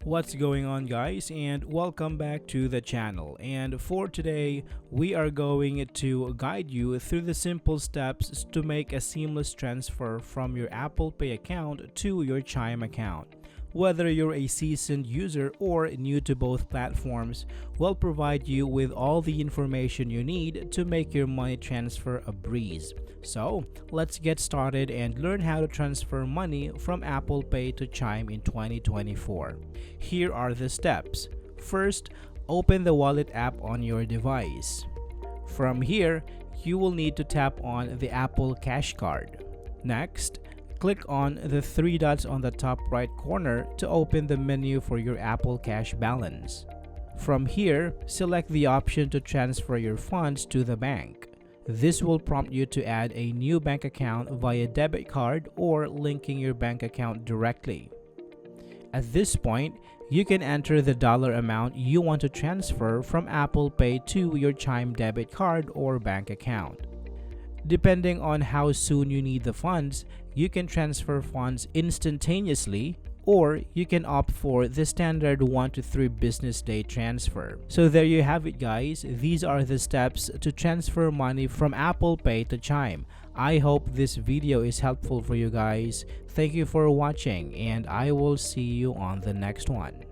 What's going on, guys, and welcome back to the channel. And for today, we are going to guide you through the simple steps to make a seamless transfer from your Apple Pay account to your Chime account. Whether you're a seasoned user or new to both platforms, we'll provide you with all the information you need to make your money transfer a breeze. So, let's get started and learn how to transfer money from Apple Pay to Chime in 2024. Here are the steps. First, open the wallet app on your device. From here, you will need to tap on the Apple Cash Card. Next, click on the three dots on the top right corner to open the menu for your Apple Cash balance. From here, select the option to transfer your funds to the bank. This will prompt you to add a new bank account via debit card or linking your bank account directly. At this point, you can enter the dollar amount you want to transfer from Apple Pay to your Chime debit card or bank account. Depending on how soon you need the funds, you can transfer funds instantaneously, or you can opt for the standard 1 to 3 business day transfer. So there you have it, guys. These are the steps to transfer money from Apple Pay to Chime. I hope this video is helpful for you guys. Thank you for watching, and I will see you on the next one.